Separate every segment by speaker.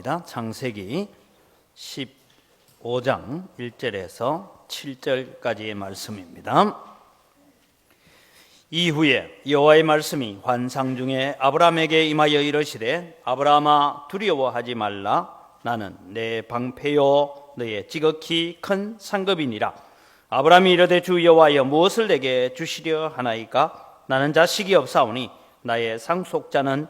Speaker 1: 말씀입니다. 창세기 15장 1절에서 7절까지의 말씀입니다. 이후에 여호와의 말씀이 환상 중에 아브라함에게 임하여 이르시되 아브라함아 두려워하지 말라. 나는 내 방패요 너의 지극히 큰 상급이니라. 아브라함이 이르되 주 여호와여 무엇을 내게 주시려 하나이까? 나는 자식이 없사오니 나의 상속자는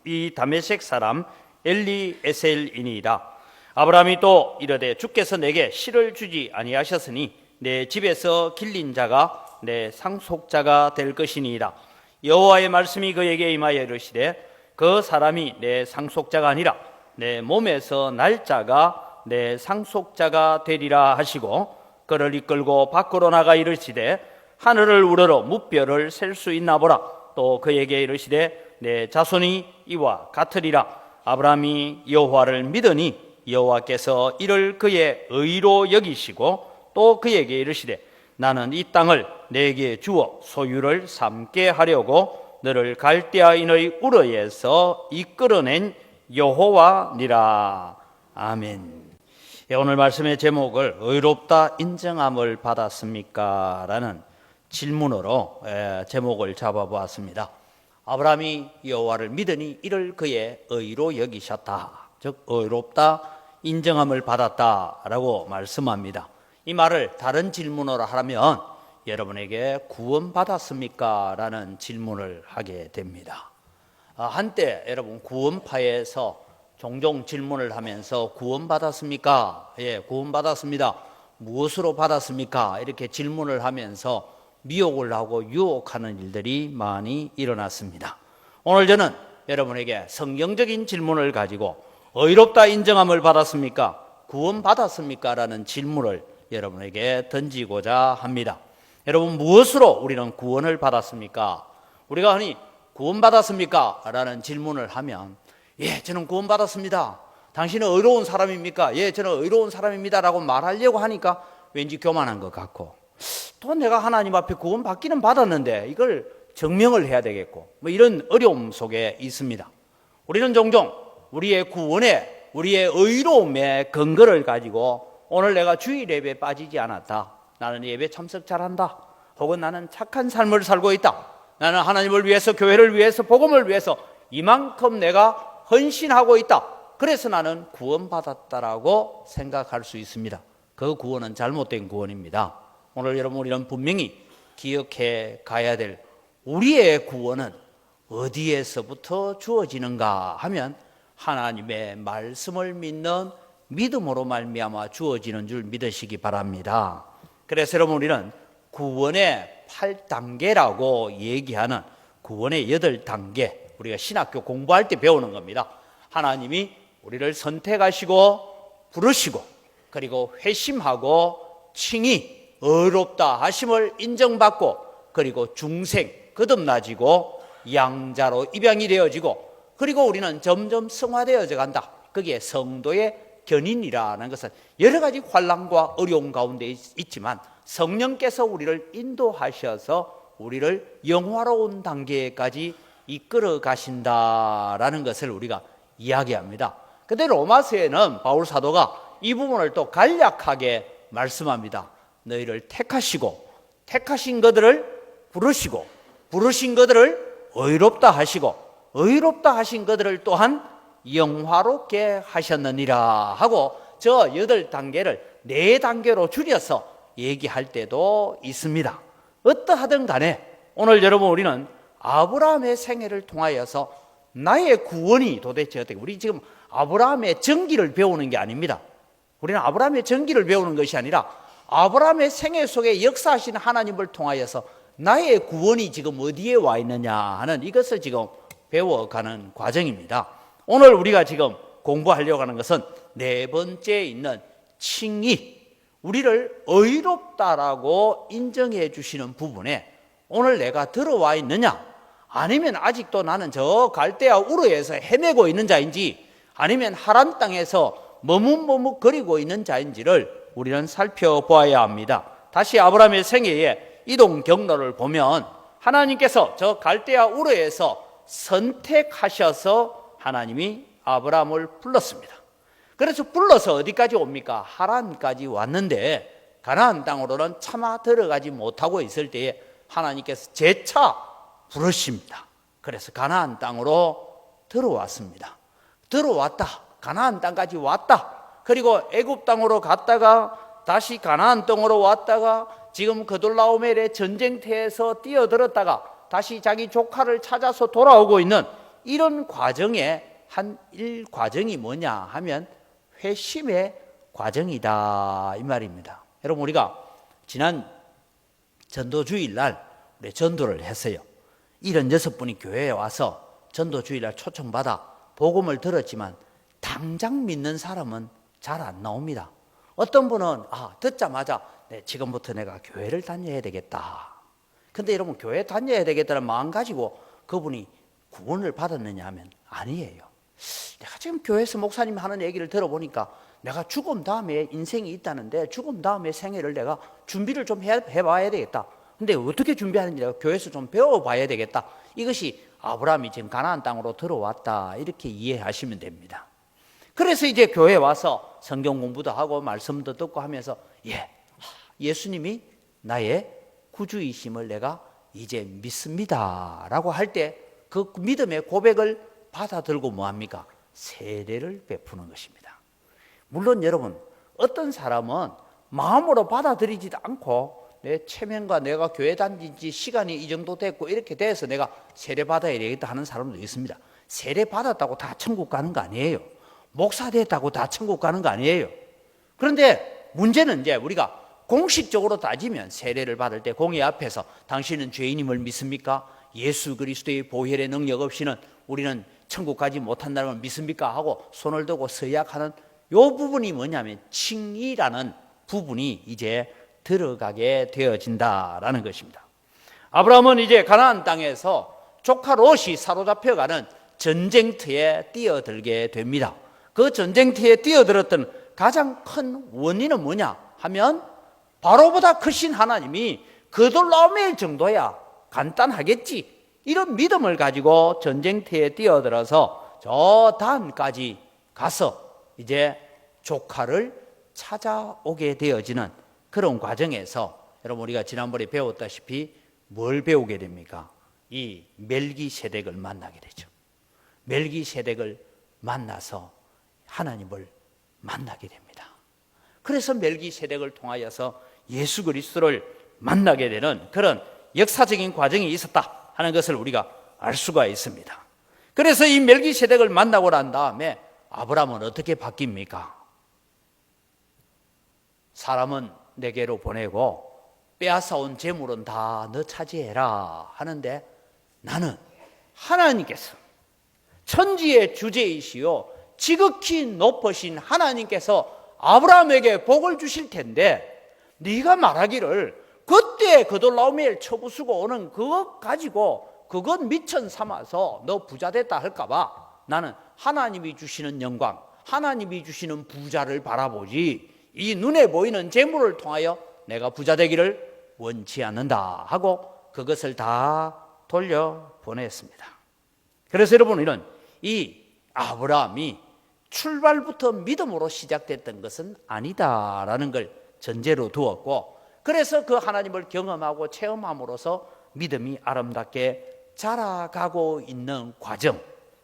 Speaker 1: 이 다메섹 사람 엘리에셀이니이다. 아브라함이 또 이르되 주께서 내게 실을 주지 아니하셨으니 내 집에서 길린 자가 내 상속자가 될 것이니이다. 여호와의 말씀이 그에게 임하여 이르시되 그 사람이 내 상속자가 아니라 내 몸에서 날 자가 내 상속자가 되리라 하시고 그를 이끌고 밖으로 나가 이르시되 하늘을 우러러 무뼈를 셀 수 있나 보라. 또 그에게 이르시되 내 자손이 이와 같으리라. 아브라함이 여호와를 믿으니 여호와께서 이를 그의 의로 여기시고 또 그에게 이르시되 나는 이 땅을 내게 주어 소유를 삼게 하려고 너를 갈대아인의 우르에서 이끌어낸 여호와니라. 아멘. 오늘 말씀의 제목을 의롭다 인정함을 받았습니까? 라는 질문으로 제목을 잡아보았습니다. 아브라함이 여호와를 믿으니 이를 그의 의로 여기셨다. 즉 의롭다 인정함을 받았다라고 말씀합니다. 이 말을 다른 질문으로 하면 여러분에게 구원받았습니까? 라는 질문을 하게 됩니다. 한때 여러분 구원파에서 종종 질문을 하면서 구원받았습니까? 예, 구원받았습니다. 무엇으로 받았습니까? 이렇게 질문을 하면서 미혹을 하고 유혹하는 일들이 많이 일어났습니다. 오늘 저는 여러분에게 성경적인 질문을 가지고 의롭다 인정함을 받았습니까? 구원받았습니까? 라는 질문을 여러분에게 던지고자 합니다. 여러분 무엇으로 우리는 구원을 받았습니까? 우리가 흔히 구원받았습니까? 라는 질문을 하면 예, 저는 구원받았습니다. 당신은 의로운 사람입니까? 예, 저는 의로운 사람입니다 라고 말하려고 하니까 왠지 교만한 것 같고 또 내가 하나님 앞에 구원받기는 받았는데 이걸 증명을 해야 되겠고 뭐 이런 어려움 속에 있습니다. 우리는 종종 우리의 구원에 우리의 의로움의 근거를 가지고 오늘 내가 주일 예배에 빠지지 않았다. 나는 예배 참석 잘한다. 혹은 나는 착한 삶을 살고 있다. 나는 하나님을 위해서 교회를 위해서 복음을 위해서 이만큼 내가 헌신하고 있다. 그래서 나는 구원받았다라고 생각할 수 있습니다. 그 구원은 잘못된 구원입니다. 오늘 여러분 우리는 분명히 기억해 가야 될 우리의 구원은 어디에서부터 주어지는가 하면 하나님의 말씀을 믿는 믿음으로 말미암아 주어지는 줄 믿으시기 바랍니다. 그래서 여러분 우리는 구원의 8단계라고 얘기하는 구원의 8단계 우리가 신학교 공부할 때 배우는 겁니다. 하나님이 우리를 선택하시고 부르시고 그리고 회심하고 칭의 의롭다 하심을 인정받고 그리고 중생 거듭나지고 양자로 입양이 되어지고 그리고 우리는 점점 성화되어져 간다. 그게 성도의 견인이라는 것은 여러 가지 환난과 어려움 가운데 있지만 성령께서 우리를 인도하셔서 우리를 영화로운 단계까지 이끌어 가신다라는 것을 우리가 이야기합니다. 그런데 로마서에는 바울 사도가 이 부분을 또 간략하게 말씀합니다. 너희를 택하시고 택하신 것들을 부르시고 부르신 것들을 의롭다 하시고 의롭다 하신 것들을 또한 영화롭게 하셨느니라 하고 저 8단계를 4단계로 줄여서 얘기할 때도 있습니다. 어떠하든 간에 오늘 여러분 우리는 아브라함의 생애를 통하여서 나의 구원이 도대체 어떻게 우리 지금 아브라함의 전기를 배우는 게 아닙니다. 우리는 아브라함의 전기를 배우는 것이 아니라 아브라함의 생애 속에 역사하신 하나님을 통하여서 나의 구원이 지금 어디에 와 있느냐 하는 이것을 지금 배워가는 과정입니다. 오늘 우리가 지금 공부하려고 하는 것은 4번째 있는 칭의, 우리를 의롭다라고 인정해 주시는 부분에 오늘 내가 들어와 있느냐 아니면 아직도 나는 저 갈대아 우르에서 헤매고 있는 자인지 아니면 하란 땅에서 머뭇머뭇거리고 있는 자인지를 우리는 살펴보아야 합니다. 다시 아브라함의 생애의 이동 경로를 보면 하나님께서 저 갈대아 우르에서 선택하셔서 하나님이 아브라함을 불렀습니다. 그래서 불러서 어디까지 옵니까? 하란까지 왔는데 가나안 땅으로는 차마 들어가지 못하고 있을 때에 하나님께서 재차 부르십니다. 그래서 가나안 땅으로 들어왔습니다. 들어왔다. 가나안 땅까지 왔다. 그리고 애굽 땅으로 갔다가 다시 가나안 땅으로 왔다가 지금 그돌라오멜의 전쟁터에서 뛰어들었다가 다시 자기 조카를 찾아서 돌아오고 있는 이런 과정의 한 과정이 뭐냐 하면 회심의 과정이다 이 말입니다. 여러분, 우리가 지난 전도주일날 우리 전도를 했어요. 76분이 교회에 와서 전도주일날 초청받아 복음을 들었지만 당장 믿는 사람은 잘 안 나옵니다. 어떤 분은 듣자마자 지금부터 내가 교회를 다녀야 되겠다. 근데 여러분, 교회 다녀야 되겠다는 마음 가지고 그분이 구원을 받았느냐 하면 아니에요. 내가 지금 교회에서 목사님 하는 얘기를 들어보니까 내가 죽음 다음에 인생이 있다는데 죽음 다음에 생애를 내가 준비를 좀 해봐야 되겠다. 근데 어떻게 준비하는지 내가 교회에서 좀 배워봐야 되겠다. 이것이 아브라함이 지금 가나안 땅으로 들어왔다 이렇게 이해하시면 됩니다. 그래서 이제 교회에 와서 성경 공부도 하고 말씀도 듣고 하면서 예수님이 나의 구주이심을 내가 이제 믿습니다 라고 할 때 그 믿음의 고백을 받아들고 뭐합니까? 세례를 베푸는 것입니다. 물론 여러분, 어떤 사람은 마음으로 받아들이지도 않고 내 체면과 내가 교회 다닌 지 시간이 이 정도 됐고 이렇게 돼서 내가 세례 받아야 되겠다 하는 사람도 있습니다. 세례 받았다고 다 천국 가는 거 아니에요. 목사 됐다고 다 천국 가는 거 아니에요. 그런데 문제는 이제 우리가 공식적으로 따지면 세례를 받을 때 공의 앞에서 당신은 죄인임을 믿습니까? 예수 그리스도의 보혈의 능력 없이는 우리는 천국 가지 못한다는 걸 믿습니까? 하고 손을 들고 서약하는 이 부분이 뭐냐면 칭의라는 부분이 이제 들어가게 되어진다라는 것입니다. 아브라함은 이제 가나안 땅에서 조카 롯이 사로잡혀가는 전쟁터에 뛰어들게 됩니다. 그 전쟁터에 뛰어들었던 가장 큰 원인은 뭐냐 하면 바로보다 크신 하나님이 그돌라오멜 정도야 간단하겠지 이런 믿음을 가지고 전쟁터에 뛰어들어서 저 단까지 가서 이제 조카를 찾아오게 되어지는 그런 과정에서 여러분, 우리가 지난번에 배웠다시피 뭘 배우게 됩니까? 이 멜기세덱을 만나게 되죠. 멜기세덱을 만나서 하나님을 만나게 됩니다. 그래서 멜기세덱을 통하여서 예수 그리스도를 만나게 되는 그런 역사적인 과정이 있었다 하는 것을 우리가 알 수가 있습니다. 그래서 이 멜기세덱을 만나고 난 다음에 아브라함은 어떻게 바뀝니까? 사람은 내게로 보내고 빼앗아온 재물은 다 너 차지해라 하는데 나는 하나님께서 천지의 주제이시요 지극히 높으신 하나님께서 아브라함에게 복을 주실 텐데 네가 말하기를 그때 그돌라오멜 처부수고 오는 그것 가지고 그것 미천 삼아서 너 부자 됐다 할까봐 나는 하나님이 주시는 영광, 하나님이 주시는 부자를 바라보지 이 눈에 보이는 재물을 통하여 내가 부자 되기를 원치 않는다 하고 그것을 다 돌려보냈습니다. 그래서 여러분, 이런 이 아브라함이 출발부터 믿음으로 시작됐던 것은 아니다라는 걸 전제로 두었고, 그래서 그 하나님을 경험하고 체험함으로써 믿음이 아름답게 자라가고 있는 과정,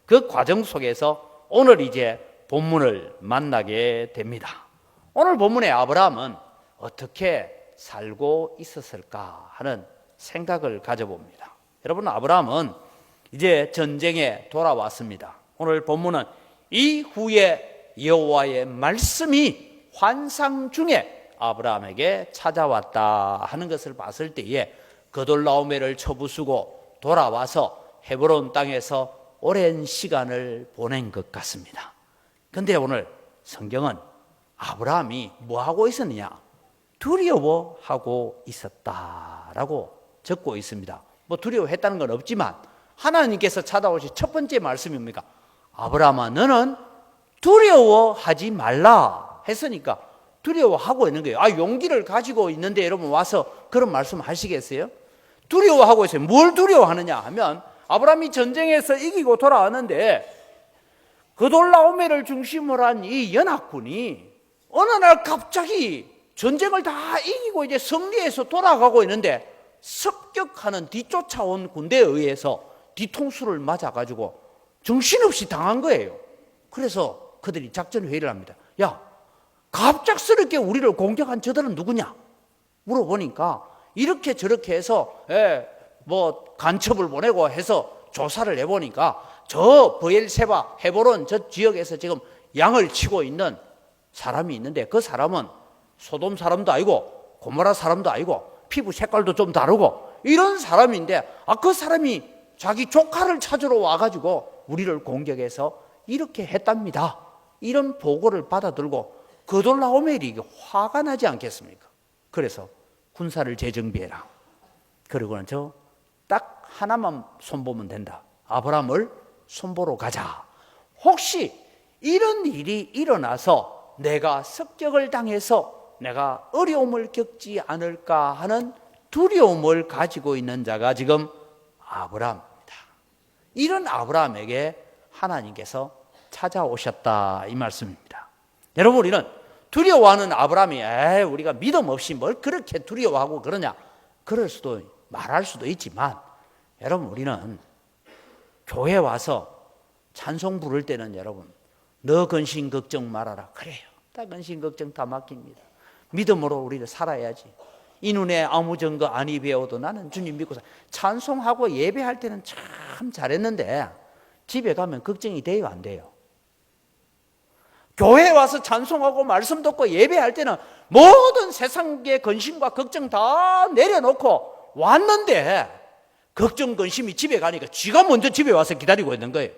Speaker 1: 그 과정 속에서 오늘 이제 본문을 만나게 됩니다. 오늘 본문의 아브라함은 어떻게 살고 있었을까 하는 생각을 가져봅니다. 여러분, 아브라함은 이제 전쟁에 돌아왔습니다. 오늘 본문은 이후에 여호와의 말씀이 환상 중에 아브라함에게 찾아왔다 하는 것을 봤을 때에 그돌라오멜을 처부수고 돌아와서 헤브론 땅에서 오랜 시간을 보낸 것 같습니다. 그런데 오늘 성경은 아브라함이 뭐하고 있었느냐? 두려워하고 있었다라고 적고 있습니다. 뭐 두려워했다는 건 없지만 하나님께서 찾아오신 첫 번째 말씀입니까? 아브라함아, 너는 두려워하지 말라 했으니까 두려워하고 있는 거예요. 용기를 가지고 있는데 여러분 와서 그런 말씀 하시겠어요? 두려워하고 있어요. 뭘 두려워하느냐 하면 아브라함이 전쟁에서 이기고 돌아왔는데 그돌라오멜을 중심으로 한 이 연합군이 어느 날 갑자기 전쟁을 다 이기고 이제 승리해서 돌아가고 있는데 습격하는 뒤쫓아온 군대에 의해서 뒤통수를 맞아가지고 정신없이 당한 거예요. 그래서 그들이 작전 회의를 합니다. 야, 갑작스럽게 우리를 공격한 저들은 누구냐? 물어보니까 이렇게 저렇게 해서 뭐 간첩을 보내고 해서 조사를 해보니까 저 브엘세바 헤브론 저 지역에서 지금 양을 치고 있는 사람이 있는데 그 사람은 소돔 사람도 아니고 고모라 사람도 아니고 피부 색깔도 좀 다르고 이런 사람인데 그 사람이 자기 조카를 찾으러 와가지고 우리를 공격해서 이렇게 했답니다. 이런 보고를 받아들고 그돌라오멜이 화가 나지 않겠습니까? 그래서 군사를 재정비해라. 그리고는 저 딱 하나만 손보면 된다. 아브라함을 손보러 가자. 혹시 이런 일이 일어나서 내가 습격을 당해서 내가 어려움을 겪지 않을까 하는 두려움을 가지고 있는 자가 지금 아브라함입니다. 이런 아브라함에게 하나님께서 찾아오셨다 이 말씀입니다. 여러분, 우리는 두려워하는 아브라함이 우리가 믿음 없이 뭘 그렇게 두려워하고 그러냐, 그럴 수도 말할 수도 있지만, 여러분, 우리는 교회 와서 찬송 부를 때는 여러분, 너 근심 걱정 말아라 그래요. 다 근심 걱정 다 맡깁니다. 믿음으로 우리를 살아야지. 이 눈에 아무 증거 아니 배워도 나는 주님 믿고 찬송하고 예배할 때는 참 잘했는데 집에 가면 걱정이 돼요, 안 돼요? 교회 와서 찬송하고 말씀 듣고 예배할 때는 모든 세상의 근심과 걱정 다 내려놓고 왔는데 걱정 근심이 집에 가니까 쥐가 먼저 집에 와서 기다리고 있는 거예요.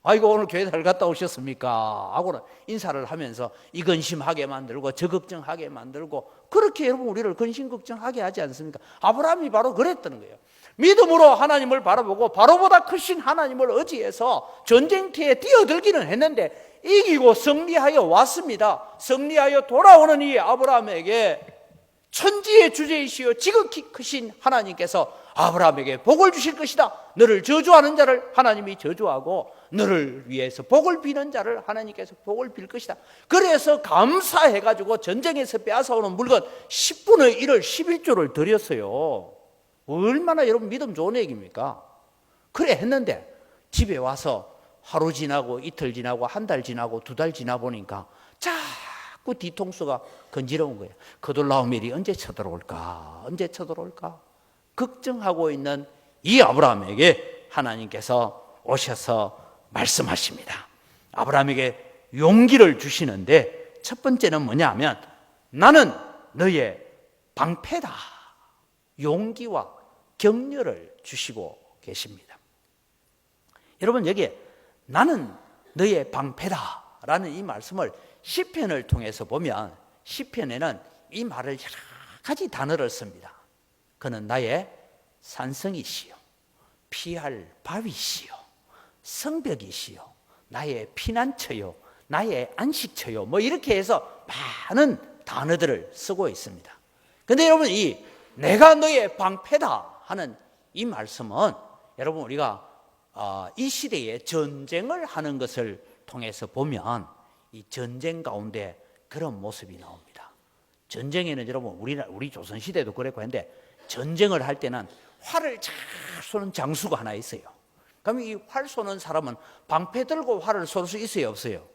Speaker 1: 아이고, 오늘 교회 잘 갔다 오셨습니까? 하고는 인사를 하면서 이 근심하게 만들고 저 걱정하게 만들고, 그렇게 여러분 우리를 근심 걱정하게 하지 않습니까? 아브라함이 바로 그랬다는 거예요. 믿음으로 하나님을 바라보고 바로보다 크신 하나님을 의지해서 전쟁터에 뛰어들기는 했는데 이기고 승리하여 왔습니다. 승리하여 돌아오는 이 아브라함에게 천지의 주제이시여 지극히 크신 하나님께서 아브라함에게 복을 주실 것이다. 너를 저주하는 자를 하나님이 저주하고 너를 위해서 복을 비는 자를 하나님께서 복을 빌 것이다. 그래서 감사해가지고 전쟁에서 빼앗아오는 물건 10분의 1을 11조를 드렸어요. 얼마나 여러분 믿음 좋은 얘기입니까? 그래 했는데 집에 와서 하루 지나고 이틀 지나고 한 달 지나고 두 달 지나 보니까 자꾸 뒤통수가 건지러운 거예요. 그돌라오멜이 언제 쳐들어올까? 언제 쳐들어올까? 걱정하고 있는 이 아브라함에게 하나님께서 오셔서 말씀하십니다. 아브라함에게 용기를 주시는데 첫 번째는 뭐냐 하면 나는 너의 방패다. 용기와 격려를 주시고 계십니다. 여러분, 여기에 나는 너의 방패다 라는 이 말씀을 시편을 통해서 보면 시편에는 이 말을 여러 가지 단어를 씁니다. 그는 나의 산성이시요 피할 바위시요 성벽이시요 나의 피난처요 나의 안식처요, 뭐 이렇게 해서 많은 단어들을 쓰고 있습니다. 그런데 여러분, 이 내가 너의 방패다 하는 이 말씀은 여러분 우리가 이 시대에 전쟁을 하는 것을 통해서 보면 이 전쟁 가운데 그런 모습이 나옵니다. 전쟁에는 여러분 우리 조선시대도 그랬고 했는데 전쟁을 할 때는 활을 잘 쏘는 장수가 하나 있어요. 그럼 이 활 쏘는 사람은 방패 들고 활을 쏠 수 있어요, 없어요?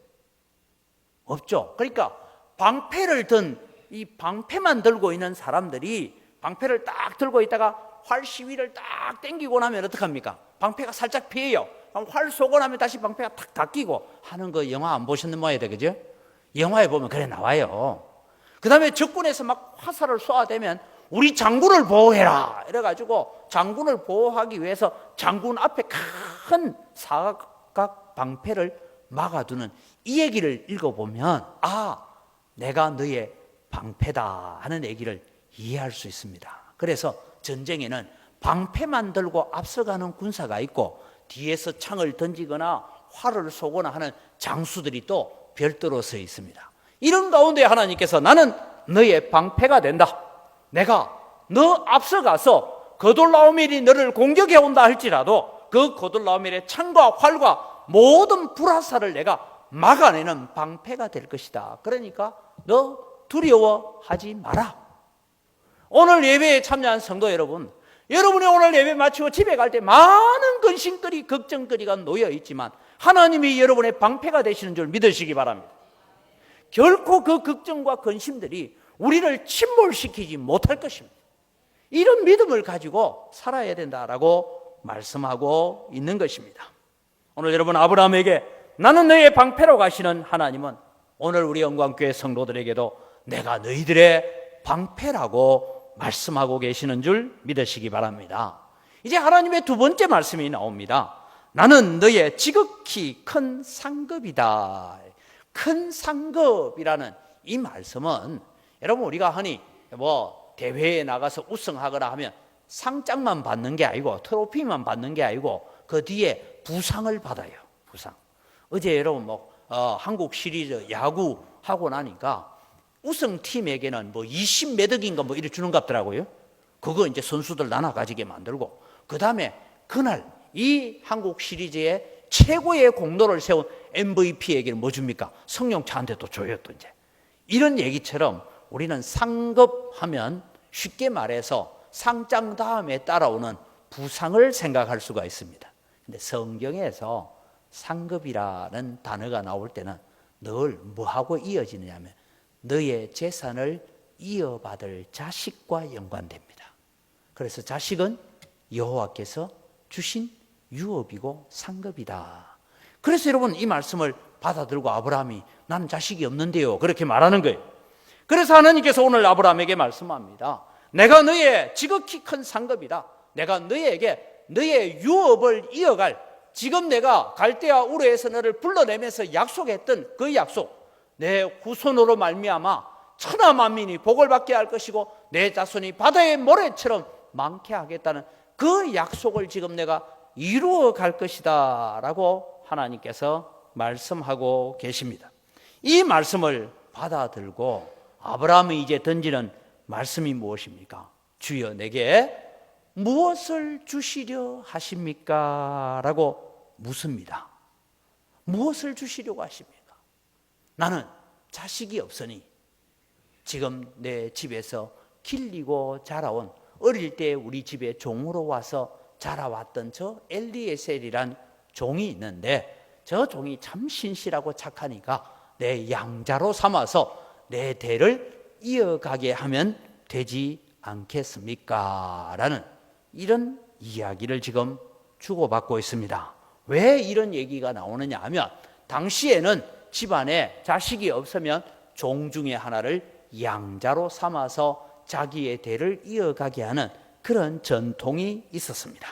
Speaker 1: 없죠. 그러니까 방패를 든 이 방패만 들고 있는 사람들이 방패를 딱 들고 있다가 활 시위를 딱 당기고 나면 어떡합니까? 방패가 살짝 피해요. 그럼 활 쏘고 나면 다시 방패가 탁 닫히고 하는 거 영화 안 보셨는 모양이다, 그죠? 영화에 보면 그래 나와요. 그 다음에 적군에서 막 화살을 쏘아대면 우리 장군을 보호해라 이래가지고 장군을 보호하기 위해서 장군 앞에 큰 사각 방패를 막아두는 이 얘기를 읽어보면 내가 너의 방패다 하는 얘기를 이해할 수 있습니다. 그래서 전쟁에는 방패만 들고 앞서가는 군사가 있고 뒤에서 창을 던지거나 활을 쏘거나 하는 장수들이 또 별도로 서 있습니다. 이런 가운데 하나님께서 나는 너의 방패가 된다. 내가 너 앞서가서 그돌라오멜이 너를 공격해 온다 할지라도 그 그돌라오멜의 창과 활과 모든 불화살을 내가 막아내는 방패가 될 것이다. 그러니까 너 두려워하지 마라. 오늘 예배에 참여한 성도 여러분, 여러분이 오늘 예배 마치고 집에 갈 때 많은 근심거리, 걱정거리가 놓여 있지만 하나님이 여러분의 방패가 되시는 줄 믿으시기 바랍니다. 결코 그 걱정과 근심들이 우리를 침몰시키지 못할 것입니다. 이런 믿음을 가지고 살아야 된다라고 말씀하고 있는 것입니다. 오늘 여러분, 아브라함에게 나는 너의 방패라고 하시는 하나님은 오늘 우리 영광교회 성도들에게도 내가 너희들의 방패라고 말씀하고 계시는 줄 믿으시기 바랍니다. 이제 하나님의 두 번째 말씀이 나옵니다. 나는 너의 지극히 큰 상급이다. 큰 상급이라는 이 말씀은 여러분, 우리가 흔히 대회에 나가서 우승하거나 하면 상장만 받는 게 아니고, 트로피만 받는 게 아니고 그 뒤에 부상을 받아요. 부상. 어제 여러분 한국 시리즈 야구 하고 나니까 우승팀에게는 20몇 억인가 이렇게 주는 것 같더라고요. 그거 이제 선수들 나눠 가지게 만들고, 그 다음에 그날 이 한국 시리즈의 최고의 공로를 세운 MVP에게는 뭐 줍니까? 성령차한테 또 줘요. 또 이제 이런 얘기처럼 우리는 상급하면 쉽게 말해서 상장 다음에 따라오는 부상을 생각할 수가 있습니다. 근데 성경에서 상급이라는 단어가 나올 때는 늘 뭐하고 이어지느냐면 너의 재산을 이어받을 자식과 연관됩니다. 그래서 자식은 여호와께서 주신 유업이고 상급이다. 그래서 여러분, 이 말씀을 받아들고 아브라함이 나는 자식이 없는데요, 그렇게 말하는 거예요. 그래서 하나님께서 오늘 아브라함에게 말씀합니다. 내가 너의 지극히 큰 상급이다. 내가 너에게 너의 유업을 이어갈, 지금 내가 갈대아 우르에서 너를 불러내면서 약속했던 그 약속, 내 후손으로 말미암아 천하 만민이 복을 받게 할 것이고 내 자손이 바다의 모래처럼 많게 하겠다는 그 약속을 지금 내가 이루어 갈 것이다 라고 하나님께서 말씀하고 계십니다. 이 말씀을 받아들고 아브라함이 이제 던지는 말씀이 무엇입니까? 주여 내게 무엇을 주시려 하십니까? 라고 묻습니다. 무엇을 주시려고 하십니까? 나는 자식이 없으니 지금 내 집에서 길리고 자라온, 어릴 때 우리 집에 종으로 와서 자라왔던 저 엘리에셀이란 종이 있는데 저 종이 참 신실하고 착하니까 내 양자로 삼아서 내 대를 이어가게 하면 되지 않겠습니까? 라는 이런 이야기를 지금 주고받고 있습니다. 왜 이런 얘기가 나오느냐 하면 당시에는 집안에 자식이 없으면 종 중에 하나를 양자로 삼아서 자기의 대를 이어가게 하는 그런 전통이 있었습니다.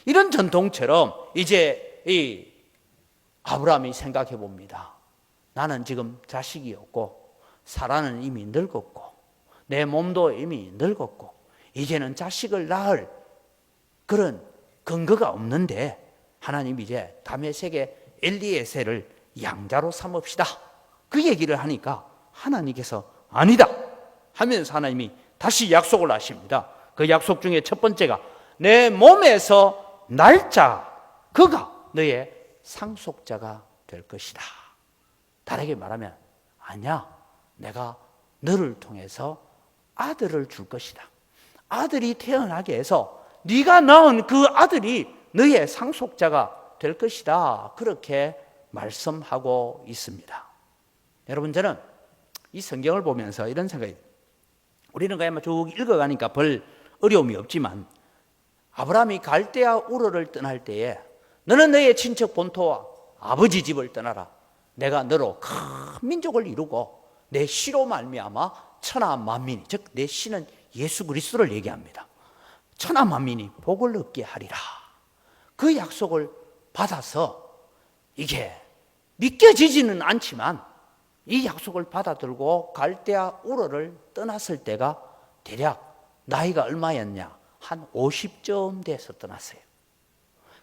Speaker 1: 이런 전통처럼 이제 이 아브라함이 생각해 봅니다. 나는 지금 자식이 없고 사라는 이미 늙었고 내 몸도 이미 늙었고 이제는 자식을 낳을 그런 근거가 없는데 하나님 이제 다메섹의 엘리에셀을 양자로 삼읍시다. 그 얘기를 하니까 하나님께서 아니다 하면서 하나님이 다시 약속을 하십니다. 그 약속 중에 첫 번째가 내 몸에서 날 자, 그가 너의 상속자가 될 것이다. 다르게 말하면 아니야, 내가 너를 통해서 아들을 줄 것이다. 아들이 태어나게 해서 네가 낳은 그 아들이 너의 상속자가 될 것이다. 그렇게 말씀하고 있습니다. 여러분, 저는 이 성경을 보면서 이런 생각이, 우리는 그냥 쭉 읽어가니까 별 어려움이 없지만 아브라함이 갈대아 우르를 떠날 때에 너는 너의 친척 본토와 아버지 집을 떠나라. 내가 너로 큰 민족을 이루고 내 씨로 말미암아 천하 만민이, 즉 내 씨는 예수 그리스도를 얘기합니다. 천하 만민이 복을 얻게 하리라. 그 약속을 받아서 이게 믿겨지지는 않지만 이 약속을 받아들고 갈대아 우르를 떠났을 때가 대략 나이가 얼마였냐? 한 50쯤 돼서 떠났어요.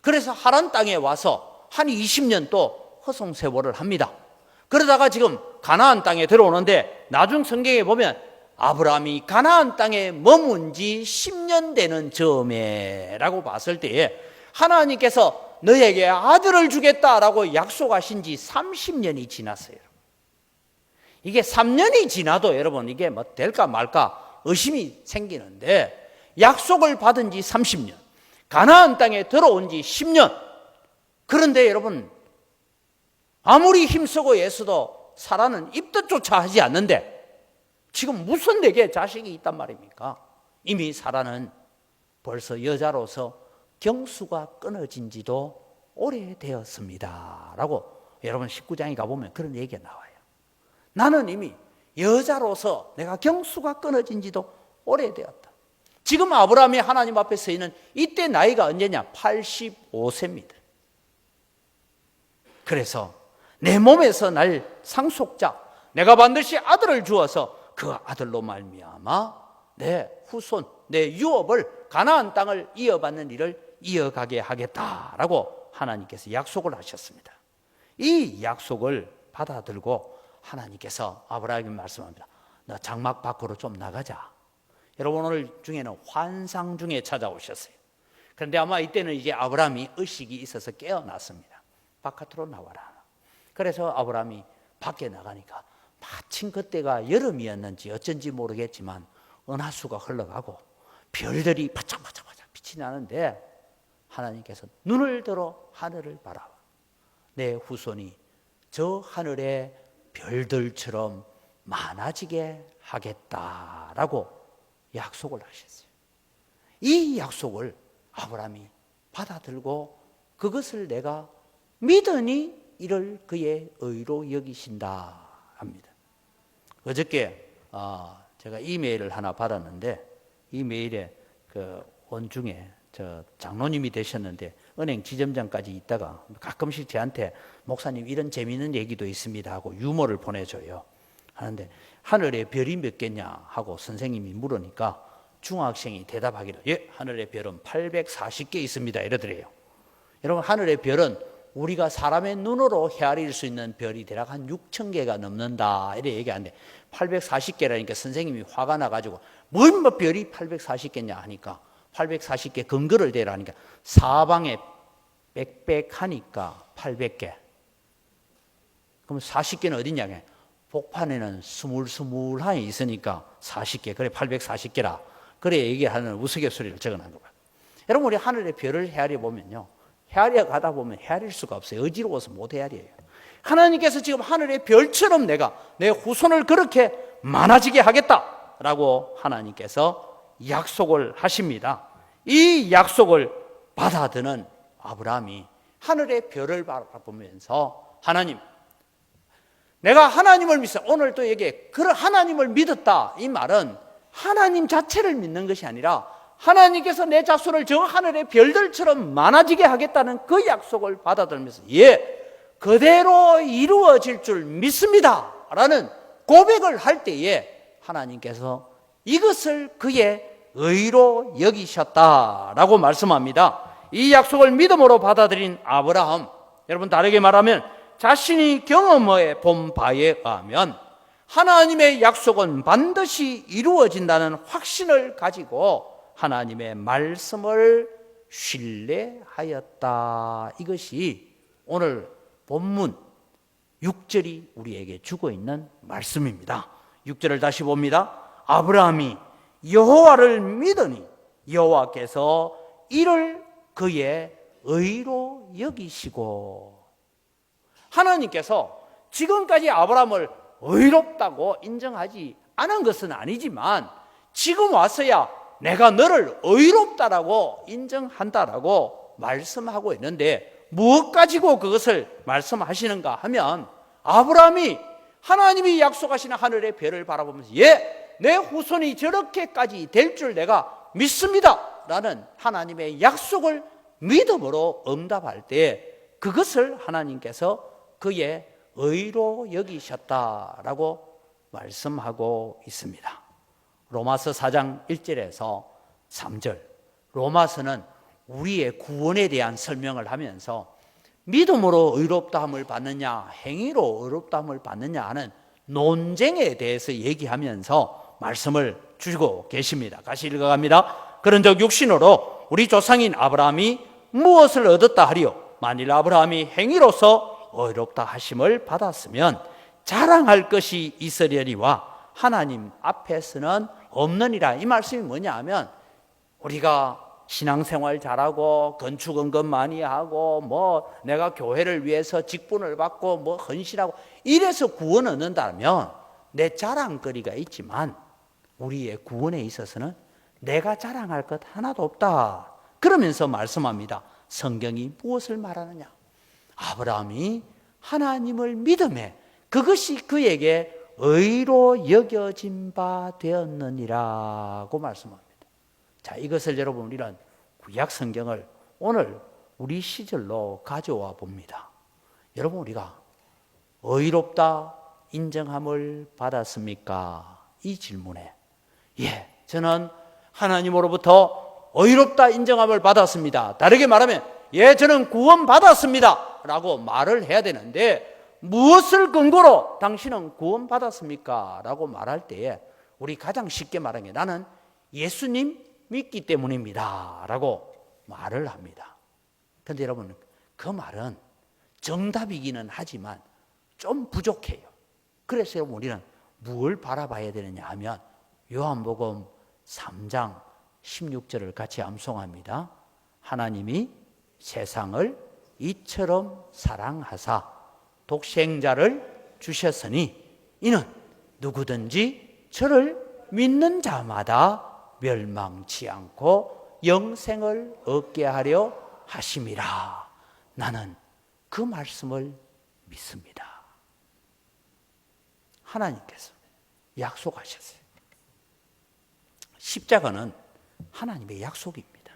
Speaker 1: 그래서 하란 땅에 와서 한 20년 또 허송 세월을 합니다. 그러다가 지금 가나안 땅에 들어오는데 나중 성경에 보면 아브라함이 가나안 땅에 머문 지 10년 되는 즈음에 라고 봤을 때에 하나님께서 너에게 아들을 주겠다라고 약속하신 지 30년이 지났어요. 이게 3년이 지나도 여러분 이게 뭐 될까 말까 의심이 생기는데, 약속을 받은 지 30년, 가나안 땅에 들어온 지 10년. 그런데 여러분 아무리 힘쓰고 애써도 사라는 입덧조차 하지 않는데 지금 무슨 내게 자식이 있단 말입니까? 이미 사라는 벌써 여자로서 경수가 끊어진 지도 오래되었습니다 라고 여러분 19장에 가보면 그런 얘기가 나와요. 나는 이미 여자로서 내가 경수가 끊어진 지도 오래되었다. 지금 아브라함이 하나님 앞에 서 있는 이때 나이가 언제냐? 85세입니다. 그래서 내 몸에서 날 상속자, 내가 반드시 아들을 주어서 그 아들로 말미암아 내 후손, 내 유업을, 가나안 땅을 이어받는 일을 이어가게 하겠다라고 하나님께서 약속을 하셨습니다. 이 약속을 받아들고 하나님께서 아브라함에게 말씀합니다. 너 장막 밖으로 좀 나가자. 여러분 오늘 중에는 환상 중에 찾아오셨어요. 그런데 아마 이때는 이제 아브라함이 의식이 있어서 깨어났습니다. 바깥으로 나와라. 그래서 아브라함이 밖에 나가니까 마침 그때가 여름이었는지 어쩐지 모르겠지만 은하수가 흘러가고 별들이 바짝바짝 빛이 나는데 하나님께서 눈을 들어 하늘을 바라봐. 내 후손이 저 하늘의 별들처럼 많아지게 하겠다라고 약속을 하셨어요. 이 약속을 아브라함이 받아들고 그것을 내가 믿으니 이를 그의 의로 여기신다 합니다. 어저께 제가 이메일을 하나 받았는데 이 메일에 그 원중에 저 장로님이 되셨는데 은행 지점장까지 있다가 가끔씩 저한테 목사님 이런 재미있는 얘기도 있습니다 하고 유머를 보내줘요. 하는데 하늘에 별이 몇 개냐 하고 선생님이 물으니까 중학생이 대답하기를 예, 하늘의 별은 840개 있습니다 이러더래요. 여러분 하늘의 별은 우리가 사람의 눈으로 헤아릴 수 있는 별이 대략 한 6천 개가 넘는다 이렇게 얘기하는데 840개라니까 선생님이 화가 나가지고 뭔 뭐 별이 840개냐 하니까 840개 근거를 대라니까 사방에 빽빽하니까 800개. 그럼 40개는 어디냐? 복판에는 스물스물하게 있으니까 40개. 그래 840개라. 그래 얘기하는 우스갯소리를 적어놓은 거 봐요. 여러분 우리 하늘의 별을 헤아려 보면요. 헤아려 가다 보면 헤아릴 수가 없어요. 어지러워서 못 헤아려요. 하나님께서 지금 하늘의 별처럼 내가 내 후손을 그렇게 많아지게 하겠다라고 하나님께서 약속을 하십니다. 이 약속을 받아드는 아브라함이 하늘의 별을 바라보면서 하나님, 내가 하나님을 믿어. 오늘 또 얘기해. 그런 하나님을 믿었다. 이 말은 하나님 자체를 믿는 것이 아니라 하나님께서 내 자손을 저 하늘의 별들처럼 많아지게 하겠다는 그 약속을 받아들면서 예, 그대로 이루어질 줄 믿습니다 라는 고백을 할 때에 하나님께서 이것을 그의 의로 여기셨다라고 말씀합니다. 이 약속을 믿음으로 받아들인 아브라함, 여러분 다르게 말하면 자신이 경험해 본 바에 의하면 하나님의 약속은 반드시 이루어진다는 확신을 가지고 하나님의 말씀을 신뢰하였다. 이것이 오늘 본문 6절이 우리에게 주고 있는 말씀입니다. 6절을 다시 봅니다. 아브라함이 여호와를 믿으니 여호와께서 이를 그의 의로 여기시고, 하나님께서 지금까지 아브라함을 의롭다고 인정하지 않은 것은 아니지만 지금 와서야 내가 너를 의롭다라고 인정한다라고 말씀하고 있는데 무엇 가지고 그것을 말씀하시는가 하면 아브라함이 하나님이 약속하시는 하늘의 별을 바라보면서 예, 내 후손이 저렇게까지 될 줄 내가 믿습니다 라는 하나님의 약속을 믿음으로 응답할 때 그것을 하나님께서 그의 의로 여기셨다라고 말씀하고 있습니다. 로마서 4장 1절에서 3절, 로마서는 우리의 구원에 대한 설명을 하면서 믿음으로 의롭다함을 받느냐 행위로 의롭다함을 받느냐 하는 논쟁에 대해서 얘기하면서 말씀을 주시고 계십니다. 같이 읽어갑니다. 그런즉 육신으로 우리 조상인 아브라함이 무엇을 얻었다 하리요? 만일 아브라함이 행위로서 의롭다 하심을 받았으면 자랑할 것이 있으려니와 하나님 앞에서는 없느니라. 이 말씀이 뭐냐 하면, 우리가 신앙생활 잘하고 건축 은근 많이 하고 뭐 내가 교회를 위해서 직분을 받고 뭐 헌신하고 이래서 구원 얻는다면 내 자랑거리가 있지만 우리의 구원에 있어서는 내가 자랑할 것 하나도 없다. 그러면서 말씀합니다. 성경이 무엇을 말하느냐? 아브라함이 하나님을 믿음에 그것이 그에게 의로 여겨진 바 되었느니라고 말씀합니다. 자, 이것을 여러분 우리는 구약 성경을 오늘 우리 시절로 가져와 봅니다. 여러분, 우리가 의롭다 인정함을 받았습니까? 이 질문에 저는 하나님으로부터 의롭다 인정함을 받았습니다. 다르게 말하면 저는 구원 받았습니다 라고 말을 해야 되는데, 무엇을 근거로 당신은 구원 받았습니까? 라고 말할 때에 우리 가장 쉽게 말하는 게 나는 예수님 믿기 때문입니다 라고 말을 합니다. 그런데 여러분, 그 말은 정답이기는 하지만 좀 부족해요. 그래서 여러분, 우리는 뭘 바라봐야 되느냐 하면 요한복음 3장 16절을 같이 암송합니다. 하나님이 세상을 이처럼 사랑하사 독생자를 주셨으니 이는 누구든지 저를 믿는 자마다 멸망치 않고 영생을 얻게 하려 하심이라. 나는 그 말씀을 믿습니다. 하나님께서 약속하셨어요. 십자가는 하나님의 약속입니다.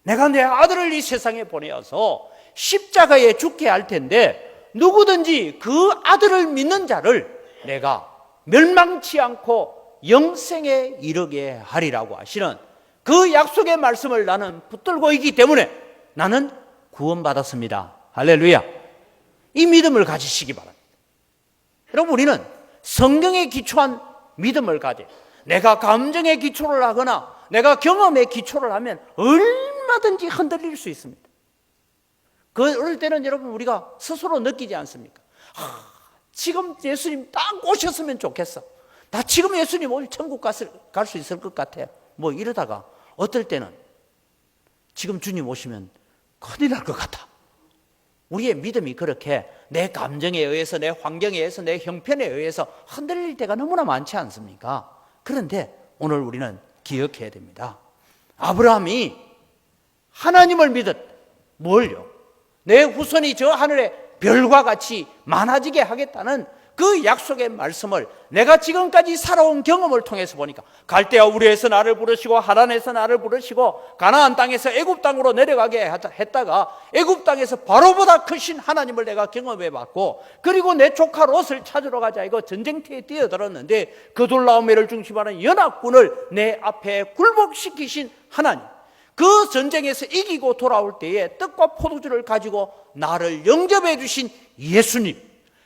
Speaker 1: 내가 내 아들을 이 세상에 보내어서 십자가에 죽게 할 텐데 누구든지 그 아들을 믿는 자를 내가 멸망치 않고 영생에 이르게 하리라고 하시는 그 약속의 말씀을 나는 붙들고 있기 때문에 나는 구원받았습니다. 할렐루야. 이 믿음을 가지시기 바랍니다. 여러분, 우리는 성경에 기초한 믿음을 가져, 내가 감정에 기초를 하거나 내가 경험에 기초를 하면 얼마든지 흔들릴 수 있습니다. 그럴 때는 여러분, 우리가 스스로 느끼지 않습니까? 지금 예수님 딱 오셨으면 좋겠어. 나 지금 예수님 오늘 천국 갈 수 있을 것 같아. 뭐 이러다가 어떨 때는 지금 주님 오시면 큰일 날 것 같아. 우리의 믿음이 그렇게 내 감정에 의해서, 내 환경에 의해서, 내 형편에 의해서 흔들릴 때가 너무나 많지 않습니까? 그런데 오늘 우리는 기억해야 됩니다. 아브라함이 하나님을 믿었, 뭘요? 내 후손이 저 하늘의 별과 같이 많아지게 하겠다는 그 약속의 말씀을 내가 지금까지 살아온 경험을 통해서 보니까, 갈대아 우르에서 나를 부르시고 하란에서 나를 부르시고 가나안 땅에서 애굽 땅으로 내려가게 했다가 애굽 땅에서 바로보다 크신 하나님을 내가 경험해 봤고, 그리고 내 조카 롯을 찾으러 가자 이거 전쟁터에 뛰어들었는데 그 돌라오메를 중심하는 연합군을 내 앞에 굴복시키신 하나님, 그 전쟁에서 이기고 돌아올 때에 떡과 포도주를 가지고 나를 영접해 주신 예수님,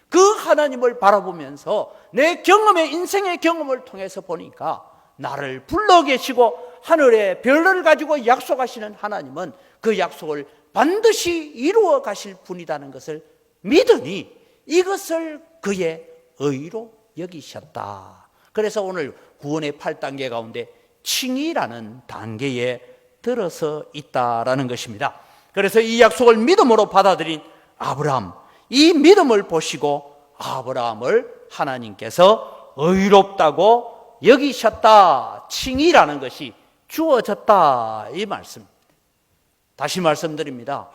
Speaker 1: 그 하나님을 바라보면서 내 경험의, 인생의 경험을 통해서 보니까 나를 불러 계시고 하늘의 별을 가지고 약속하시는 하나님은 그 약속을 반드시 이루어 가실 분이라는 것을 믿으니 이것을 그의 의로 여기셨다. 그래서 오늘 구원의 8단계 가운데 칭의라는 단계에 들어서 있다라는 것입니다. 그래서 이 약속을 믿음으로 받아들인 아브라함, 이 믿음을 보시고 아브라함을 하나님께서 의롭다고 여기셨다, 칭의라는 것이 주어졌다, 이 말씀입니다. 다시 말씀드립니다.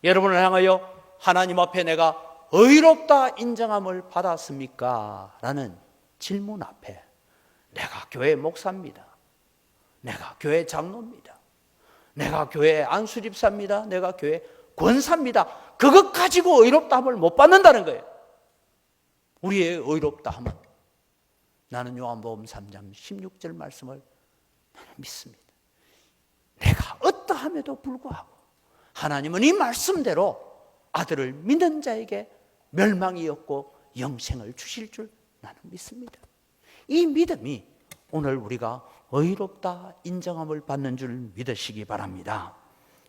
Speaker 1: 여러분을 향하여 하나님 앞에 내가 의롭다 인정함을 받았습니까? 라는 질문 앞에 내가 교회 목사입니다, 내가 교회 장로입니다, 내가 교회 안수집사입니다, 내가 교회 권사입니다, 그것 가지고 의롭다함을 못 받는다는 거예요. 우리의 의롭다함은 나는 요한복음 3장 16절 말씀을 나는 믿습니다. 내가 어떠함에도 불구하고 하나님은 이 말씀대로 아들을 믿는 자에게 멸망이 없고 영생을 주실 줄 나는 믿습니다. 이 믿음이 오늘 우리가 의롭다 인정함을 받는 줄 믿으시기 바랍니다.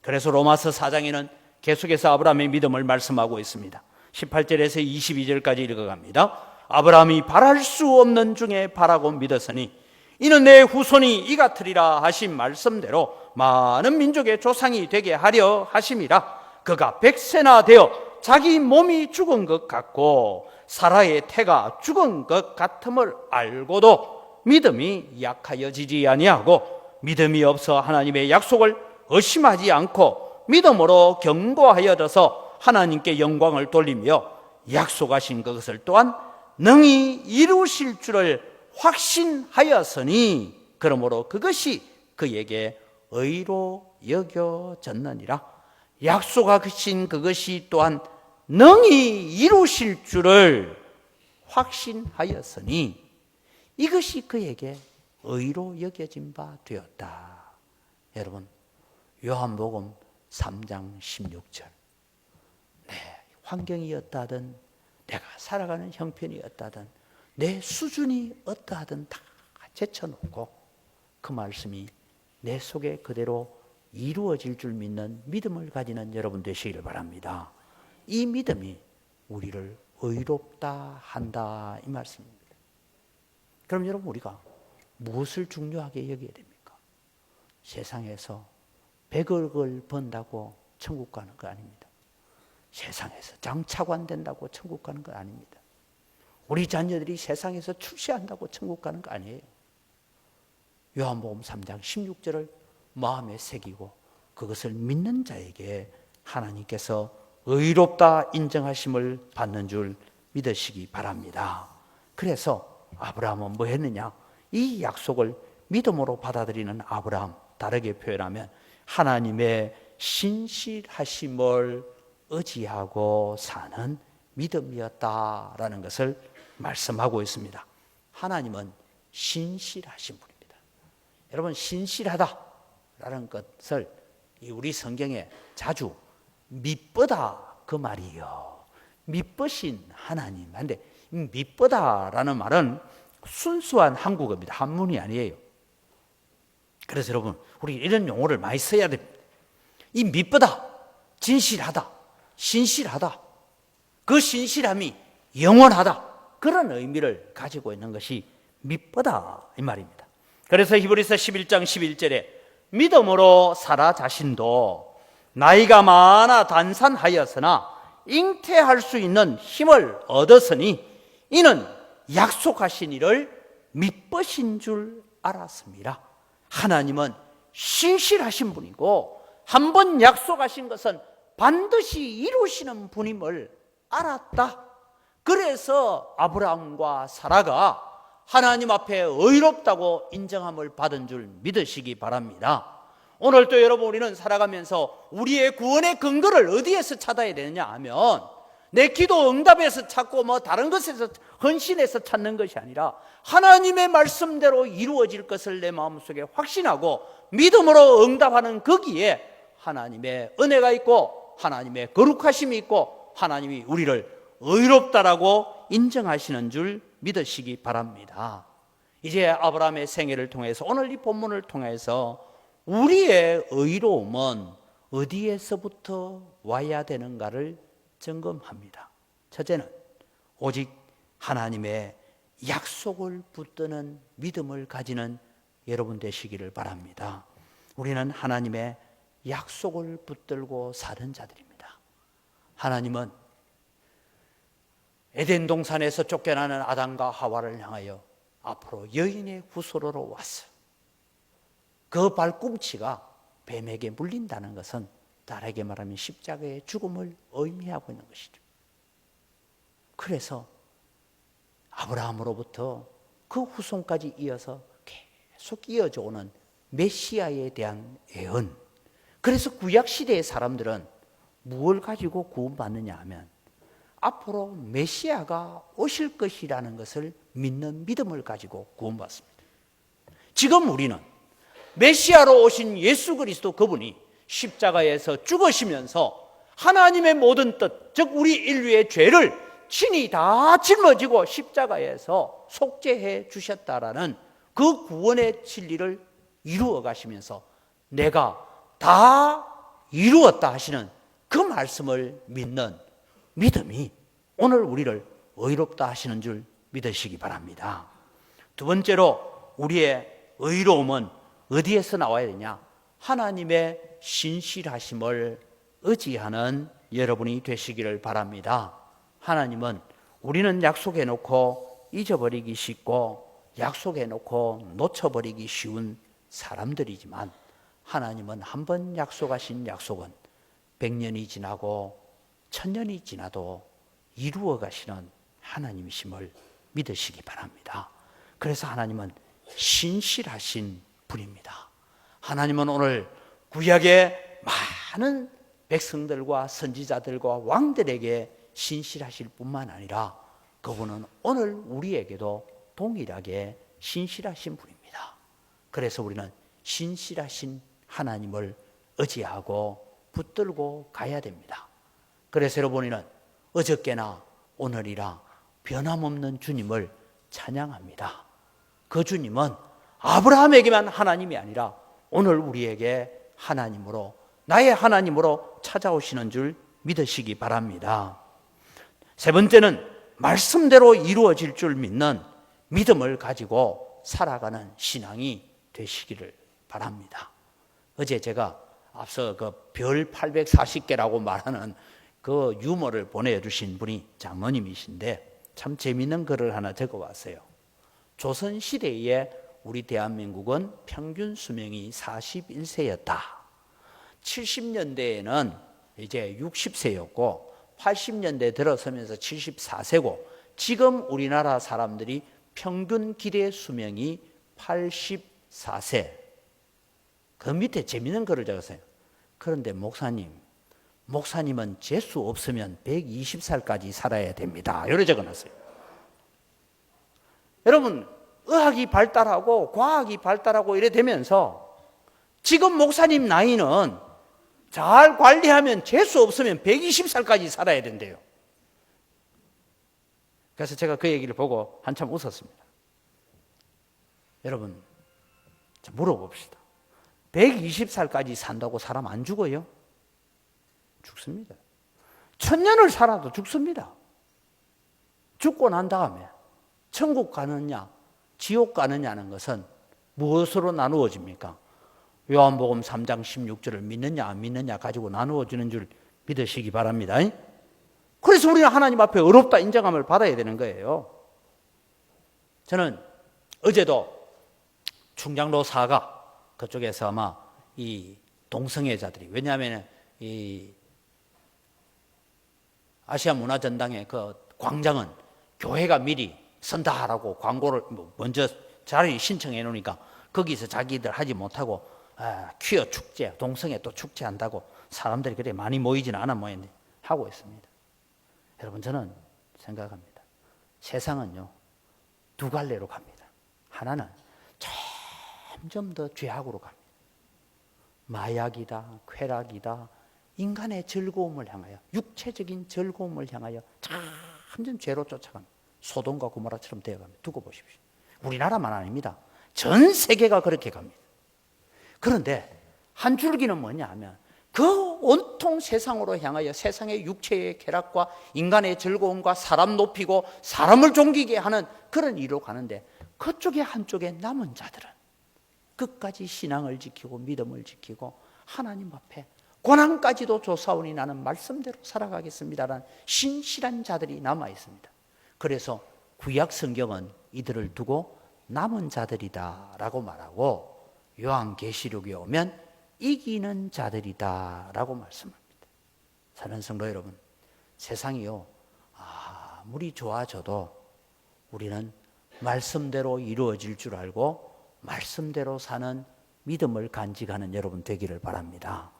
Speaker 1: 그래서 로마서 4장에는 계속해서 아브라함의 믿음을 말씀하고 있습니다. 18절에서 22절까지 읽어갑니다. 아브라함이 바랄 수 없는 중에 바라고 믿었으니 이는 내 후손이 이 같으리라 하신 말씀대로 많은 민족의 조상이 되게 하려 하심이라. 그가 100세나 되어 자기 몸이 죽은 것 같고 사라의 태가 죽은 것 같음을 알고도 믿음이 약하여지지 아니하고 믿음이 없어 하나님의 약속을 의심하지 않고 믿음으로 견고하여져서 하나님께 영광을 돌리며 약속하신 그것을 또한 능히 이루실 줄을 확신하였으니 그러므로 그것이 그에게 의로 여겨졌느니라. 약속하신 그것이 또한 능히 이루실 줄을 확신하였으니 이것이 그에게 의로 여겨진 바 되었다. 여러분, 요한복음 3장 16절. 내 환경이 어떠하든 내가 살아가는 형편이 어떠하든 내 수준이 어떠하든 다 제쳐놓고 그 말씀이 내 속에 그대로 이루어질 줄 믿는 믿음을 가지는 여러분 되시기를 바랍니다. 이 믿음이 우리를 의롭다 한다 이 말씀입니다. 그럼 여러분, 우리가 무엇을 중요하게 여겨야 됩니까? 세상에서 100억을 번다고 천국 가는 거 아닙니다. 세상에서 장차관 된다고 천국 가는 거 아닙니다. 우리 자녀들이 세상에서 출세한다고 천국 가는 거 아니에요. 요한복음 3장 16절을 마음에 새기고 그것을 믿는 자에게 하나님께서 의롭다 인정하심을 받는 줄 믿으시기 바랍니다. 그래서 아브라함은 뭐 했느냐? 이 약속을 믿음으로 받아들이는 아브라함, 다르게 표현하면 하나님의 신실하심을 의지하고 사는 믿음이었다라는 것을 말씀하고 있습니다. 하나님은 신실하신 분입니다. 여러분, 신실하다라는 것을 우리 성경에 자주 미쁘다 그 말이요. 미쁘신 하나님. 근데 미쁘다라는 말은 순수한 한국어입니다. 한문이 아니에요. 그래서 여러분, 우리 이런 용어를 많이 써야 됩니다. 이 미쁘다, 진실하다, 신실하다, 그 신실함이 영원하다, 그런 의미를 가지고 있는 것이 미쁘다 이 말입니다. 그래서 히브리서 11장 11절에 믿음으로 사라 자신도 나이가 많아 단산하였으나 잉태할 수 있는 힘을 얻었으니 이는 약속하신 이를 미쁘신 줄 알았습니다. 하나님은 신실하신 분이고 한 번 약속하신 것은 반드시 이루시는 분임을 알았다. 그래서 아브라함과 사라가 하나님 앞에 의롭다고 인정함을 받은 줄 믿으시기 바랍니다. 오늘 또 여러분, 우리는 살아가면서 우리의 구원의 근거를 어디에서 찾아야 되느냐 하면 내 기도 응답에서 찾고 뭐 다른 것에서 헌신해서 찾는 것이 아니라 하나님의 말씀대로 이루어질 것을 내 마음속에 확신하고 믿음으로 응답하는 거기에 하나님의 은혜가 있고 하나님의 거룩하심이 있고 하나님이 우리를 의롭다라고 인정하시는 줄 믿으시기 바랍니다. 이제 아브라함의 생애를 통해서 오늘 이 본문을 통해서 우리의 의로움은 어디에서부터 와야 되는가를 점검합니다. 첫째는 오직 하나님의 약속을 붙드는 믿음을 가지는 여러분 되시기를 바랍니다. 우리는 하나님의 약속을 붙들고 사는 자들입니다. 하나님은 에덴 동산에서 쫓겨나는 아담과 하와를 향하여 앞으로 여인의 후손으로 왔어요. 그 발꿈치가 뱀에게 물린다는 것은 다르게 말하면 십자가의 죽음을 의미하고 있는 것이죠. 그래서 아브라함으로부터 그 후손까지 이어서 계속 이어져 오는 메시아에 대한 예언. 그래서 구약시대의 사람들은 무엇을 가지고 구원받느냐 하면 앞으로 메시아가 오실 것이라는 것을 믿는 믿음을 가지고 구원받습니다. 지금 우리는 메시아로 오신 예수 그리스도 그분이 십자가에서 죽으시면서 하나님의 모든 뜻, 즉 우리 인류의 죄를 친히 다 짊어지고 십자가에서 속죄해 주셨다라는 그 구원의 진리를 이루어 가시면서 내가 다 이루었다 하시는 그 말씀을 믿는 믿음이 오늘 우리를 의롭다 하시는 줄 믿으시기 바랍니다. 두 번째로 우리의 의로움은 어디에서 나와야 되냐? 하나님의 신실하심을 의지하는 여러분이 되시기를 바랍니다. 하나님은 우리는 약속해 놓고 잊어버리기 쉽고 약속해 놓고 놓쳐버리기 쉬운 사람들이지만 하나님은 한 번 약속하신 약속은 100년이 지나고 1000년이 지나도 이루어 가시는 하나님이심을 믿으시기 바랍니다. 그래서 하나님은 신실하신 분입니다. 하나님은 오늘 구약의 많은 백성들과 선지자들과 왕들에게 신실하실 뿐만 아니라 그분은 오늘 우리에게도 동일하게 신실하신 분입니다. 그래서 우리는 신실하신 하나님을 의지하고 붙들고 가야 됩니다. 그래서 여러분이는 어저께나 오늘이라 변함없는 주님을 찬양합니다. 그 주님은 아브라함에게만 하나님이 아니라 오늘 우리에게 하나님으로, 나의 하나님으로 찾아오시는 줄 믿으시기 바랍니다. 세 번째는 말씀대로 이루어질 줄 믿는 믿음을 가지고 살아가는 신앙이 되시기를 바랍니다. 어제 제가 앞서 그 별 840개라고 말하는 그 유머를 보내주신 분이 장로님이신데 참 재미있는 글을 하나 적어왔어요. 조선시대에 우리 대한민국은 평균 수명이 41세였다. 70년대에는 이제 60세였고 80년대 들어서면서 74세고 지금 우리나라 사람들이 평균 기대 수명이 84세. 그 밑에 재미있는 글을 적었어요. 그런데 목사님은 재수 없으면 120살까지 살아야 됩니다. 이렇게 적어놨어요. 여러분, 의학이 발달하고 과학이 발달하고 이래 되면서 지금 목사님 나이는 잘 관리하면 재수 없으면 120살까지 살아야 된대요. 그래서 제가 그 얘기를 보고 한참 웃었습니다. 여러분, 물어봅시다. 120살까지 산다고 사람 안 죽어요? 죽습니다. 1000년을 살아도 죽습니다. 죽고 난 다음에 천국 가느냐 지옥 가느냐는 것은 무엇으로 나누어집니까? 요한복음 3장 16절을 믿느냐 안 믿느냐 가지고 나누어지는 줄 믿으시기 바랍니다. 그래서 우리는 하나님 앞에 의롭다 인정함을 받아야 되는 거예요. 저는 어제도 충장로 사가 그쪽에서 아마 이 동성애자들이, 왜냐하면 이 아시아 문화전당의 그 광장은 교회가 미리 선다라고 광고를 먼저 자리 신청해 놓으니까 거기서 자기들 하지 못하고 퀴어 축제, 동성애 또 축제한다고 사람들이 그래 많이 모이지는 않아 모였는데 하고 있습니다. 여러분, 저는 생각합니다. 세상은요 두 갈래로 갑니다. 하나는 점점 더 죄악으로 갑니다. 마약이다, 쾌락이다, 인간의 즐거움을 향하여, 육체적인 즐거움을 향하여 점점 죄로 쫓아갑니다. 소돔과 고모라처럼 되어갑니다. 두고 보십시오. 우리나라만 아닙니다. 전 세계가 그렇게 갑니다. 그런데 한 줄기는 뭐냐 하면 그 온통 세상으로 향하여 세상의 육체의 쾌락과 인간의 즐거움과 사람 높이고 사람을 존귀게 하는 그런 일로 가는데, 그쪽에 한쪽에 남은 자들은 끝까지 신앙을 지키고 믿음을 지키고 하나님 앞에 고난까지도 조사오니 나는 말씀대로 살아가겠습니다라는 신실한 자들이 남아 있습니다. 그래서 구약 성경은 이들을 두고 남은 자들이다라고 말하고, 요한계시록에 오면 이기는 자들이다라고 말씀합니다. 사랑하는 성도 여러분, 세상이요 아무리 좋아져도 우리는 말씀대로 이루어질 줄 알고 말씀대로 사는 믿음을 간직하는 여러분 되기를 바랍니다.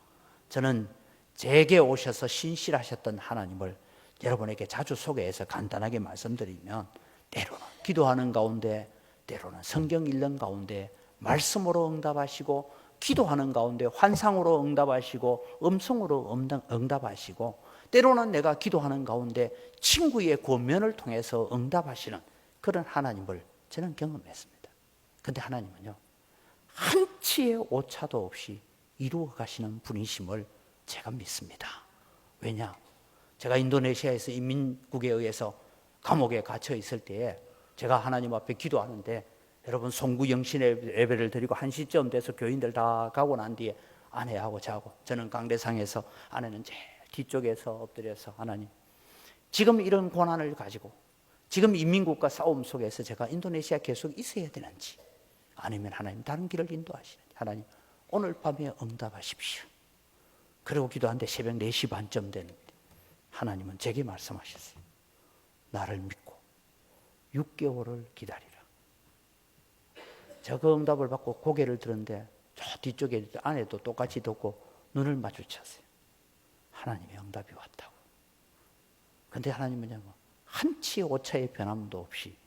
Speaker 1: 저는 제게 오셔서 신실하셨던 하나님을 여러분에게 자주 소개해서 간단하게 말씀드리면, 때로는 기도하는 가운데, 때로는 성경 읽는 가운데 말씀으로 응답하시고, 기도하는 가운데 환상으로 응답하시고, 음성으로 응답하시고, 때로는 내가 기도하는 가운데 친구의 권면을 통해서 응답하시는 그런 하나님을 저는 경험했습니다. 그런데 하나님은요 한치의 오차도 없이 이루어 가시는 분이심을 제가 믿습니다. 왜냐? 제가 인도네시아에서 인민국에 의해서 감옥에 갇혀 있을 때에 제가 하나님 앞에 기도하는데 여러분 송구 영신 예배를 드리고 1시쯤 돼서 교인들 다 가고 난 뒤에 아내하고 자고 저는 강대상에서 아내는 제일 뒤쪽에서 엎드려서 하나님 지금 이런 고난을 가지고 지금 인민국가 싸움 속에서 제가 인도네시아 계속 있어야 되는지 아니면 하나님 다른 길을 인도하시는지 하나님 오늘 밤에 응답하십시오. 그리고 기도하는데 새벽 4시 반쯤 됐는데 하나님은 제게 말씀하셨어요. 나를 믿고 6개월을 기다리라. 제가 그 응답을 받고 고개를 들었는데 저 뒤쪽에 아내도 똑같이 듣고 눈을 마주쳤어요. 하나님의 응답이 왔다고. 근데 하나님은 한치 오차의 변함도 없이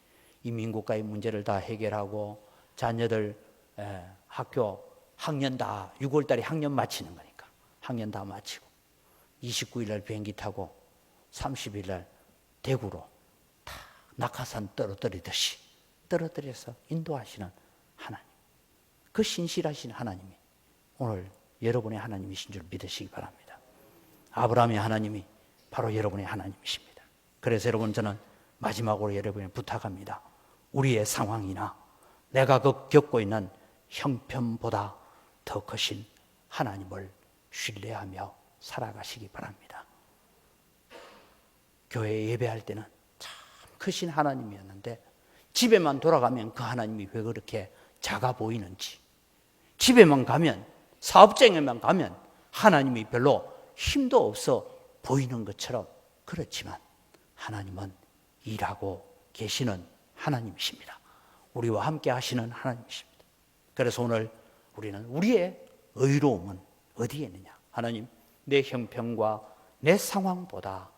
Speaker 1: 인민국가의 문제를 다 해결하고 자녀들 학교 학년 다 6월 달에 학년 마치는 거니까 학년 다 마치고 29일 날 비행기 타고 30일 날 대구로 다 낙하산 떨어뜨리듯이 떨어뜨려서 인도하시는 하나님, 그 신실하신 하나님이 오늘 여러분의 하나님이신 줄 믿으시기 바랍니다. 아브라함의 하나님이 바로 여러분의 하나님이십니다. 그래서 여러분 저는 마지막으로 여러분에 부탁합니다. 우리의 상황이나 내가 겪고 있는 형편보다 더 크신 하나님을 신뢰하며 살아가시기 바랍니다. 교회 예배할 때는 참 크신 하나님이었는데 집에만 돌아가면 그 하나님이 왜 그렇게 작아 보이는지, 집에만 가면 사업장에만 가면 하나님이 별로 힘도 없어 보이는 것처럼 그렇지만 하나님은 일하고 계시는 하나님이십니다. 우리와 함께 하시는 하나님이십니다. 그래서 오늘 우리는 우리의 의로움은 어디에 있느냐? 하나님, 내 형편과 내 상황보다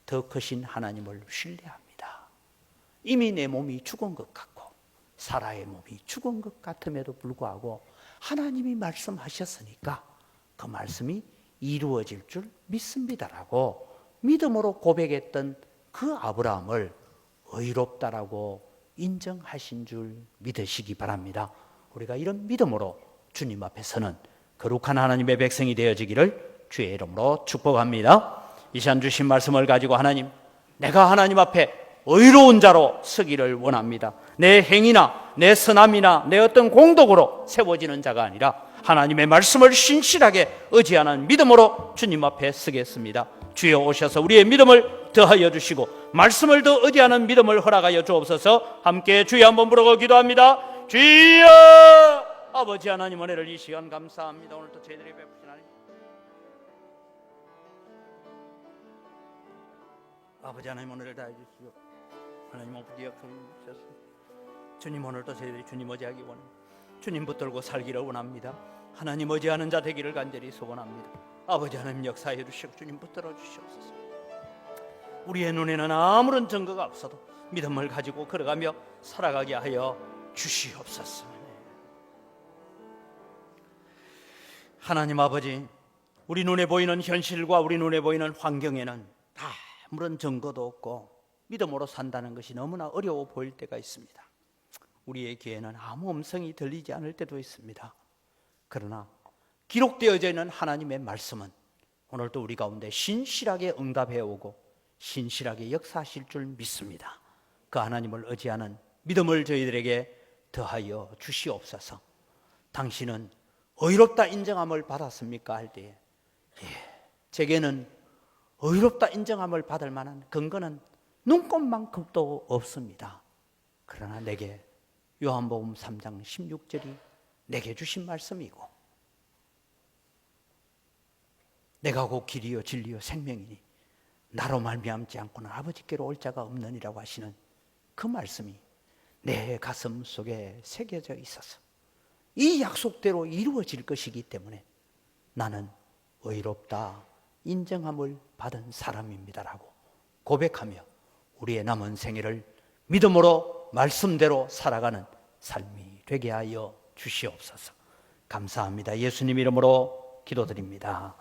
Speaker 1: 더 크신 하나님을 신뢰합니다. 이미 내 몸이 죽은 것 같고 사라의 몸이 죽은 것 같음에도 불구하고 하나님이 말씀하셨으니까 그 말씀이 이루어질 줄 믿습니다라고 믿음으로 고백했던 그 아브라함을 의롭다라고 인정하신 줄 믿으시기 바랍니다. 우리가 이런 믿음으로 주님 앞에 서는 거룩한 하나님의 백성이 되어지기를 주의 이름으로 축복합니다. 이 시간 주신 말씀을 가지고 하나님, 내가 하나님 앞에 의로운 자로 서기를 원합니다. 내 행위나 내 선함이나 내 어떤 공덕으로 세워지는 자가 아니라 하나님의 말씀을 신실하게 의지하는 믿음으로 주님 앞에 서겠습니다. 주여 오셔서 우리의 믿음을 더하여 주시고 말씀을 더 의지하는 믿음을 허락하여 주옵소서. 함께 주여 한번 부르고 기도합니다. 주여! 아버지 하나님, 은혜를 이 시간 감사합니다. 오늘도 저희들이 베푸신 하나님, 아버지 하나님, 오늘을 다해 주시오. 하나님 아버지 역사를 주셨습니다. 주님, 오늘도 저희들이 주님 의지하기 원합니다. 주님 붙들고 살기를 원합니다. 하나님 의지하는 자 되기를 간절히 소원합니다. 아버지 하나님 역사해 주시고 주님 붙들어 주시옵소서. 우리의 눈에는 아무런 증거가 없어도 믿음을 가지고 걸어가며 살아가게 하여 주시옵소서. 하나님 아버지, 우리 눈에 보이는 현실과 우리 눈에 보이는 환경에는 아무런 증거도 없고 믿음으로 산다는 것이 너무나 어려워 보일 때가 있습니다. 우리의 귀에는 아무 음성이 들리지 않을 때도 있습니다. 그러나 기록되어져 있는 하나님의 말씀은 오늘도 우리 가운데 신실하게 응답해 오고 신실하게 역사하실 줄 믿습니다. 그 하나님을 의지하는 믿음을 저희들에게 더하여 주시옵소서. 당신은 의롭다 인정함을 받았습니까? 할 때에 제게는 의롭다 인정함을 받을 만한 근거는 눈꼽만큼도 없습니다. 그러나 내게 요한복음 3장 16절이 내게 주신 말씀이고 내가 곧 길이요 진리요 생명이니 나로 말미암지 않고는 아버지께로 올 자가 없느니라고 하시는 그 말씀이 내 가슴 속에 새겨져 있어서 이 약속대로 이루어질 것이기 때문에 나는 의롭다 인정함을 받은 사람입니다라고 고백하며 우리의 남은 생애를 믿음으로 말씀대로 살아가는 삶이 되게 하여 주시옵소서. 감사합니다. 예수님 이름으로 기도드립니다.